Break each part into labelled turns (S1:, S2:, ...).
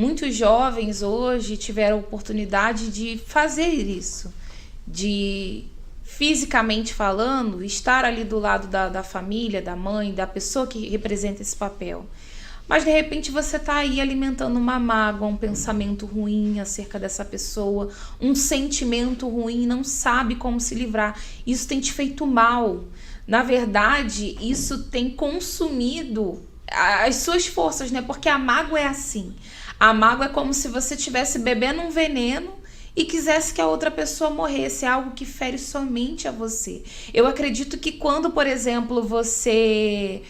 S1: muitos jovens hoje tiveram a oportunidade de fazer isso, de, fisicamente falando, estar ali do lado da família, da mãe, da pessoa que representa esse papel. Mas, de repente, você está aí alimentando uma mágoa, um pensamento ruim acerca dessa pessoa, um sentimento ruim, não sabe como se livrar. Isso tem te feito mal. Na verdade, isso tem consumido as suas forças, né? Porque a mágoa é assim. A mágoa é como se você estivesse bebendo um veneno e quisesse que a outra pessoa morresse. É algo que fere somente a você. Eu acredito que quando, por exemplo, você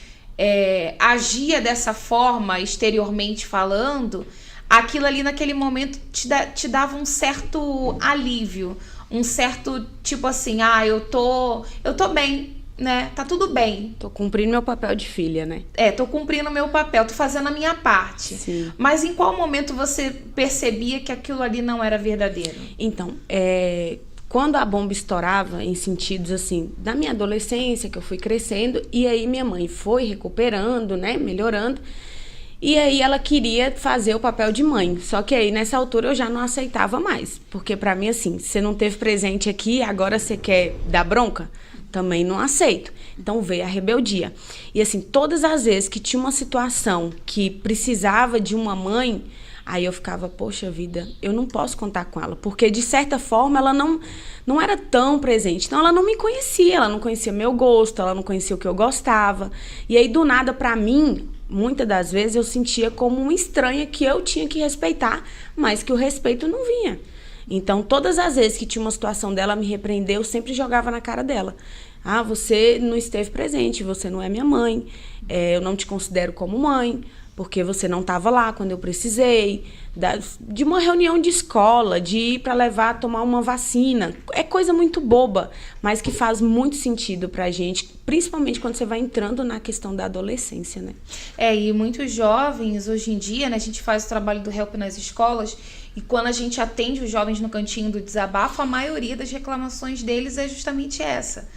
S1: agia dessa forma, exteriormente falando, aquilo ali naquele momento te dava um certo alívio, um certo tipo assim, eu tô bem, né? Tá tudo bem.
S2: Tô cumprindo meu papel de filha, né?
S1: Tô cumprindo meu papel, tô fazendo a minha parte.
S2: Sim.
S1: Mas em qual momento você percebia que aquilo ali não era verdadeiro?
S2: Então, quando a bomba estourava, em sentidos assim, da minha adolescência, que eu fui crescendo, e aí minha mãe foi recuperando, né, melhorando, e aí ela queria fazer o papel de mãe. Só que aí, nessa altura, eu já não aceitava mais. Porque pra mim, assim, você não teve presente aqui, agora você quer dar bronca? Também não aceito. Então veio a rebeldia. E assim, todas as vezes que tinha uma situação que precisava de uma mãe, aí eu ficava, poxa vida, eu não posso contar com ela. Porque, de certa forma, ela não era tão presente. Então, ela não me conhecia, ela não conhecia meu gosto, ela não conhecia o que eu gostava. E aí, do nada, pra mim, muitas das vezes, eu sentia como uma estranha que eu tinha que respeitar, mas que o respeito não vinha. Então, todas as vezes que tinha uma situação dela me repreender, eu sempre jogava na cara dela. Você não esteve presente, você não é minha mãe, eu não te considero como mãe, porque você não estava lá quando eu precisei, de uma reunião de escola, de ir para levar a tomar uma vacina. É coisa muito boba, mas que faz muito sentido pra gente, principalmente quando você vai entrando na questão da adolescência, né?
S1: E muitos jovens, hoje em dia, né, a gente faz o trabalho do Help nas escolas, e quando a gente atende os jovens no cantinho do desabafo, a maioria das reclamações deles é justamente essa.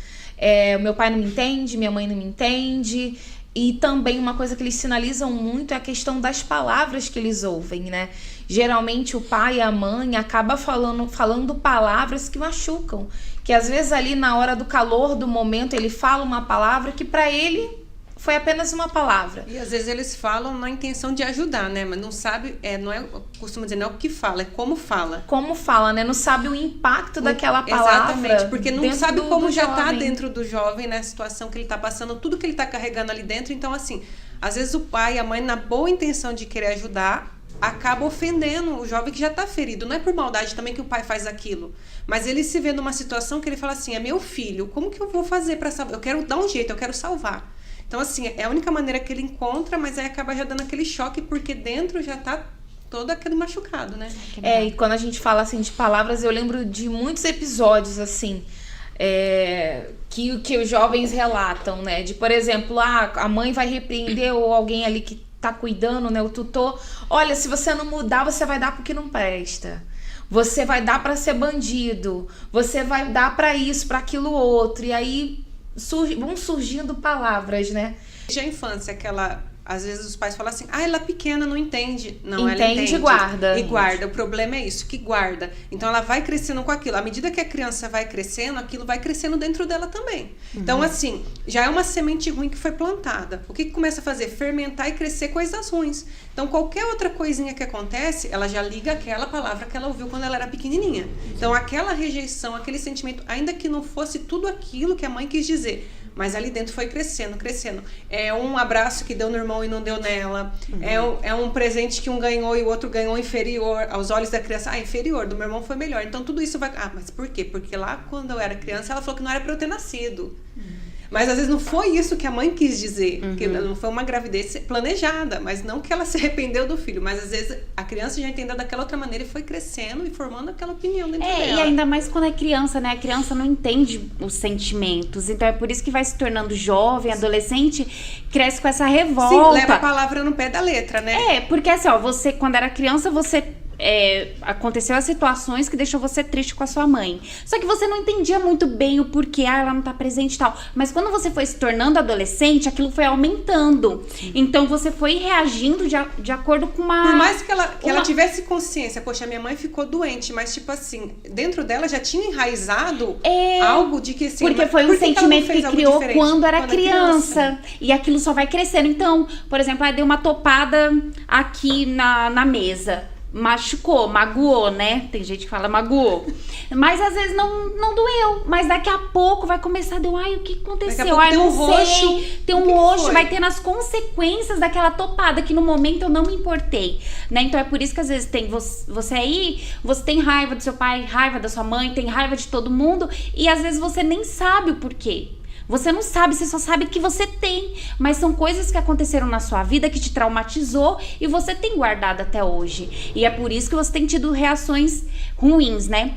S1: O meu pai não me entende, minha mãe não me entende. E também uma coisa que eles sinalizam muito é a questão das palavras que eles ouvem, né? Geralmente o pai e a mãe acabam falando palavras que machucam. Que às vezes ali na hora do calor do momento ele fala uma palavra que para ele foi apenas uma palavra.
S3: E às vezes eles falam na intenção de ajudar, né? Mas não sabe, costumo dizer, não é o que fala, é como fala.
S1: Como fala, né? Não sabe o impacto daquela palavra.
S3: Exatamente, porque não sabe como já está dentro do jovem, né? A situação que ele está passando, tudo que ele está carregando ali dentro. Então, assim, às vezes o pai e a mãe, na boa intenção de querer ajudar, acaba ofendendo o jovem que já está ferido. Não é por maldade também que o pai faz aquilo. Mas ele se vê numa situação que ele fala assim, é meu filho, como que eu vou fazer para salvar? Eu quero dar um jeito, eu quero salvar. Então, assim, é a única maneira que ele encontra, mas aí acaba já dando aquele choque, porque dentro já tá todo aquele machucado, né?
S1: E quando a gente fala, assim, de palavras, eu lembro de muitos episódios, assim, que os jovens relatam, né? De, por exemplo, a mãe vai repreender ou alguém ali que tá cuidando, né? O tutor, olha, se você não mudar, você vai dar porque não presta. Você vai dar pra ser bandido. Você vai dar pra isso, pra aquilo outro. E aí vão surgindo palavras, né?
S3: Já a infância, às vezes os pais falam assim, ela é pequena, não entende. Não, ela
S1: entende e guarda.
S3: E guarda. O problema é isso, que guarda. Então ela vai crescendo com aquilo. À medida que a criança vai crescendo, aquilo vai crescendo dentro dela também. Uhum. Então, assim, já é uma semente ruim que foi plantada. O que começa a fazer? Fermentar e crescer coisas ruins. Então, qualquer outra coisinha que acontece, ela já liga aquela palavra que ela ouviu quando ela era pequenininha. Então, aquela rejeição, aquele sentimento, ainda que não fosse tudo aquilo que a mãe quis dizer, mas ali dentro foi crescendo, crescendo. É um abraço que deu no irmão e não deu nela. Uhum. É um presente que um ganhou e o outro ganhou inferior. Aos olhos da criança, inferior, do meu irmão foi melhor. Então tudo isso vai... mas por quê? Porque lá quando eu era criança, ela falou que não era pra eu ter nascido. Uhum. Mas às vezes não foi isso que a mãe quis dizer. Uhum. Que não foi uma gravidez planejada, mas não que ela se arrependeu do filho. Mas às vezes a criança já entendeu daquela outra maneira e foi crescendo e formando aquela opinião dentro dela.
S4: E ainda mais quando é criança, né? A criança não entende os sentimentos. Então é por isso que vai se tornando jovem, adolescente, cresce com essa revolta.
S3: Sim, leva a palavra no pé da letra, né?
S4: Porque assim, você quando era criança, você aconteceu as situações que deixou você triste com a sua mãe. Só que você não entendia muito bem o porquê, ela não tá presente e tal. Mas quando você foi se tornando adolescente, aquilo foi aumentando. Então você foi reagindo de acordo com uma...
S3: Por mais que ela tivesse consciência, poxa, minha mãe ficou doente, mas tipo assim, dentro dela já tinha enraizado algo de que assim...
S4: Porque foi um sentimento que criou quando era criança. E aquilo só vai crescendo. Então, por exemplo, deu uma topada aqui na mesa. Machucou, magoou, né? Tem gente que fala magoou. Mas às vezes não doeu. Mas daqui a pouco vai começar a doer. Ai, o que aconteceu? Ai, não sei. Tem um roxo, vai tendo as consequências daquela topada que no momento eu não me importei, né? Então é por isso que às vezes tem você aí, você tem raiva do seu pai, raiva da sua mãe, tem raiva de todo mundo e às vezes você nem sabe o porquê. Você não sabe, você só sabe que você tem. Mas são coisas que aconteceram na sua vida que te traumatizou e você tem guardado até hoje. E é por isso que você tem tido reações ruins, né?